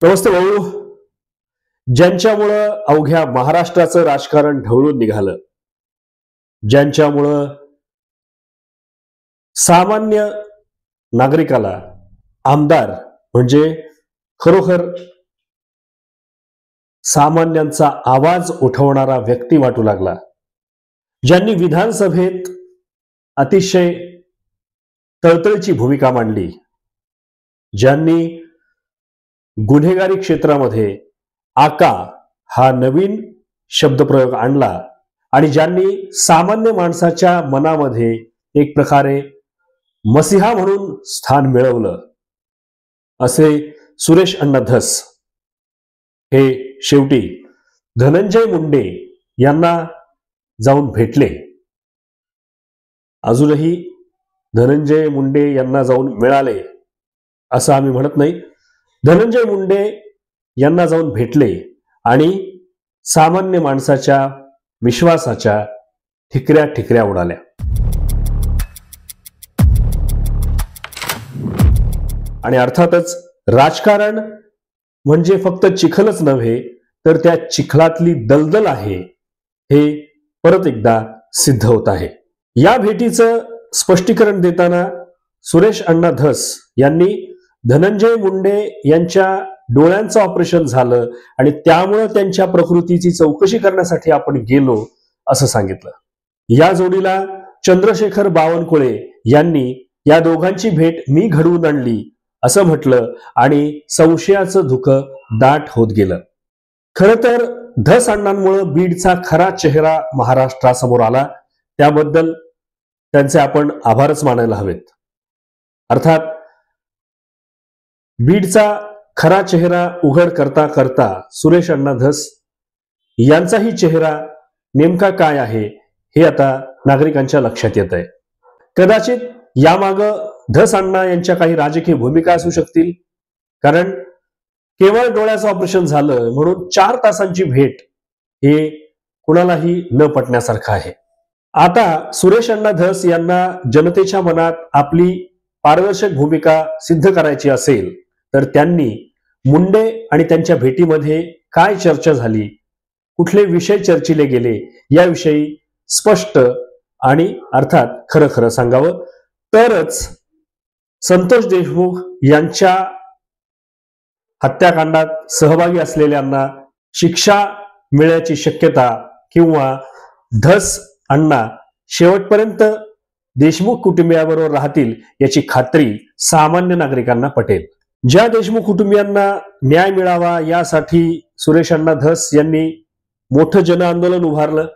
नमस्ते भाऊ. ज्यांच्यामुळं अवघ्या महाराष्ट्राचं राजकारण ढवळून निघालं, ज्यांच्यामुळं सामान्य नागरिकाला आमदार म्हणजे खरोखर सामान्यांचा आवाज उठवणारा व्यक्ती वाटू लागला, ज्यांनी विधानसभेत अतिशय तळतळीची भूमिका मांडली, ज्यांनी गुन्हेगारी क्षेत्रामध्ये आका हा नवीन शब्दप्रयोग आणला आणि ज्यांनी सामान्य माणसाच्या मनामध्ये एक प्रकारे मसीहा म्हणून स्थान मिळवलं, असे सुरेश अण्णा धस हे शेवटी धनंजय मुंडे यांना जाऊन भेटले. अजूनही धनंजय मुंडे यांना जाऊन मिळाले असं आम्ही म्हणत नाही. धनंजय मुंडे यांना जाऊन भेटले आणि सामान्य माणसाच्या विश्वासाच्या ठिकऱ्या ठिकऱ्या उडाल्या. आणि अर्थातच राजकारण म्हणजे फक्त चिखलच नव्हे, तर त्या चिखलातली दलदल आहे हे परत एकदा सिद्ध होत आहे. या भेटीचं स्पष्टीकरण देताना सुरेश अण्णा धस यांनी धनंजय मुंडे यांच्या डोळ्यांचं ऑपरेशन झालं आणि त्यामुळे त्यांच्या प्रकृतीची चौकशी करण्यासाठी आपण गेलो असं सांगितलं. या जोडीला चंद्रशेखर बावनकुळे यांनी या दोघांची भेट मी घडवून आणली असं म्हटलं आणि संशयाचं धुकं दाट होत गेलं. खरं तर धस अण्णांमुळे बीडचा खरा चेहरा महाराष्ट्रासमोर आला, त्याबद्दल त्यांचे आपण आभारच मानायला हवेत. अर्थात बीडचा खरा चेहरा उघड करता करता सुरेश अण्णा धस यांचाही चेहरा नेमका काय आहे हे आता नागरिकांच्या लक्षात येत आहे. कदाचित यामागं धस अण्णा यांच्या काही राजकीय भूमिका असू शकतील, कारण केवळ डोळ्याचं ऑपरेशन झालं म्हणून 4 तासांची भेट हे कुणालाही न पटण्यासारखं आहे. आता सुरेश अण्णा धस यांना जनतेच्या मनात आपली पारदर्शक भूमिका सिद्ध करायची असेल तर त्यांनी मुंडे आणि त्यांच्या भेटीमध्ये काय चर्चा झाली, कुठले विषय चर्चिले गेले याविषयी स्पष्ट आणि अर्थात खरं खरं सांगावं, तरच संतोष देशमुख यांच्या हत्याकांडात सहभागी असलेल्यांना शिक्षा मिळण्याची शक्यता किंवा धस अण्णा शेवटपर्यंत देशमुख कुटुंबियाबरोबर राहतील याची खात्री सामान्य नागरिकांना पटेल. ज्या देशमुख कुटुंबियांना न्याय मिळावा यासाठी सुरेश अण्णा धस यांनी मोठं जनआंदोलन उभारलं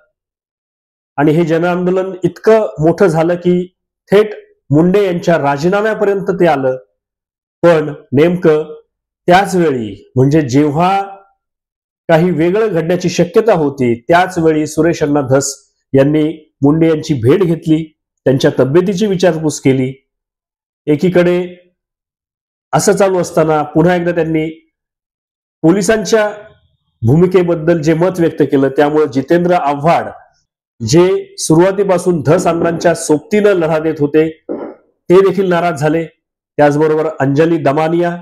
आणि हे जनआंदोलन इतकं मोठं झालं की थेट मुंडे यांच्या राजीनाम्यापर्यंत ते आलं. पण नेमकं त्याच वेळी म्हणजे जेव्हा काही वेगळं घडण्याची शक्यता होती त्याच वेळी सुरेश अण्णा धस यांनी मुंडे यांची भेट घेतली, त्यांच्या तब्येतीची विचारपूस केली. एकीकडे असं चालू असताना पुन्हा एकदा त्यांनी पोलिसांच्या भूमिकेबद्दल जे मत व्यक्त केलं, त्यामुळे जितेंद्र आव्हाड जे सुरुवातीपासून धस अण्णांच्या सोबतीनं लढा देत होते ते देखील नाराज झाले. त्याचबरोबर अंजली दमानिया,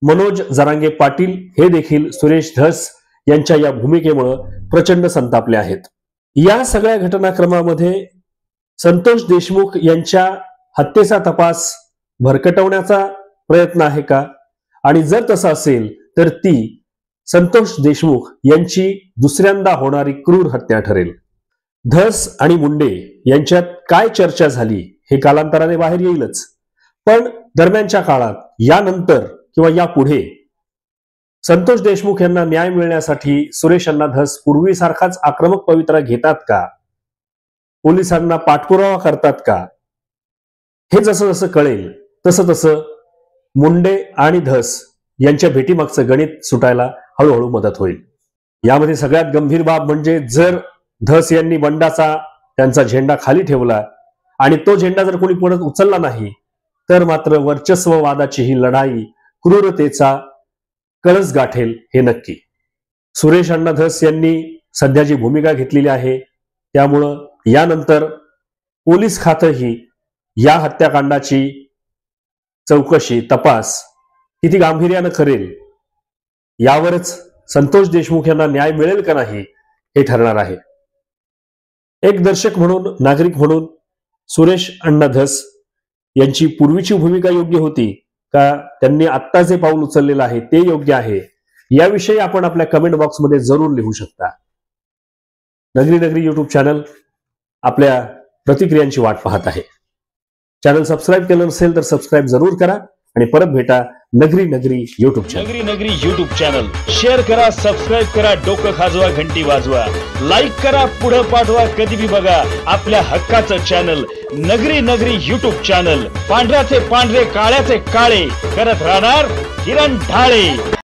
मनोज जरांगे पाटील हे देखील सुरेश धस यांच्या या भूमिकेमुळे प्रचंड संतापले आहेत. या सगळ्या घटनाक्रमामध्ये संतोष देशमुख यांच्या हत्येचा तपास भरकटवण्याचा प्रयत्न आहे का, आणि जर तसं असेल तर ती संतोष देशमुख यांची दुसऱ्यांदा होणारी क्रूर हत्या ठरेल. धस आणि मुंडे यांच्यात काय चर्चा झाली हे कालांतराने बाहेर येईलच, पण दरम्यानच्या काळात यानंतर किंवा यापुढे संतोष देशमुख यांना न्याय मिळण्यासाठी सुरेश अण्णा धस पूर्वीसारखाच आक्रमक पवित्रा घेतात का, पोलिसांना पाठपुरावा करतात का, हे जसं जसं कळेल तसं तसं मुंडे आणि धस यांच्या भेटीमागचं गणित सुटायला हळूहळू मदत होईल. यामध्ये सगळ्यात गंभीर बाब म्हणजे जर धस यांनी बंडाचा त्यांचा झेंडा खाली ठेवला आणि तो झेंडा जर कोणी परत उचलला नाही तर मात्र वर्चस्ववादाची ही लढाई क्रूरतेचा कळस गाठेल हे नक्की. सुरेश अण्णा धस यांनी सध्या जी भूमिका घेतलेली आहे त्यामुळं यानंतर पोलीस खातंही या हत्याकांडाची चौकशी तपास किती गांभीर्यानं करेल यावरच संतोष देशमुख यांना न्याय मिळेल का नाही हे ठरणार आहे. एक दर्शक म्हणून, नागरिक म्हणून सुरेश अण्णा धस यांची पूर्वीची भूमिका योग्य होती का त्यांनी आत्ता जे पाऊल उचललेलं आहे ते योग्य आहे, याविषयी आपण आपल्या कमेंट बॉक्समध्ये जरूर लिहू शकता. नगरी नगरी युट्यूब चॅनल आपल्या प्रतिक्रियांची वाट पाहत आहे. चॅनल सबस्क्राईब केलं नसेल तर सबस्क्राईब जरूर करा आणि परत भेटा नगरी नगरी युट्यूब चॅनल. नगरी नगरी युट्यूब चॅनल शेअर करा, सबस्क्राईब करा, डोकं खाजवा, घंटी वाजवा, लाईक करा, पुढे पाठवा, कधी भी बघा आपल्या हक्काचं चॅनल नगरी नगरी युट्यूब चॅनल. पांढऱ्याचे पांढरे, काळ्याचे काळे करत राहणार किरण ढाळे.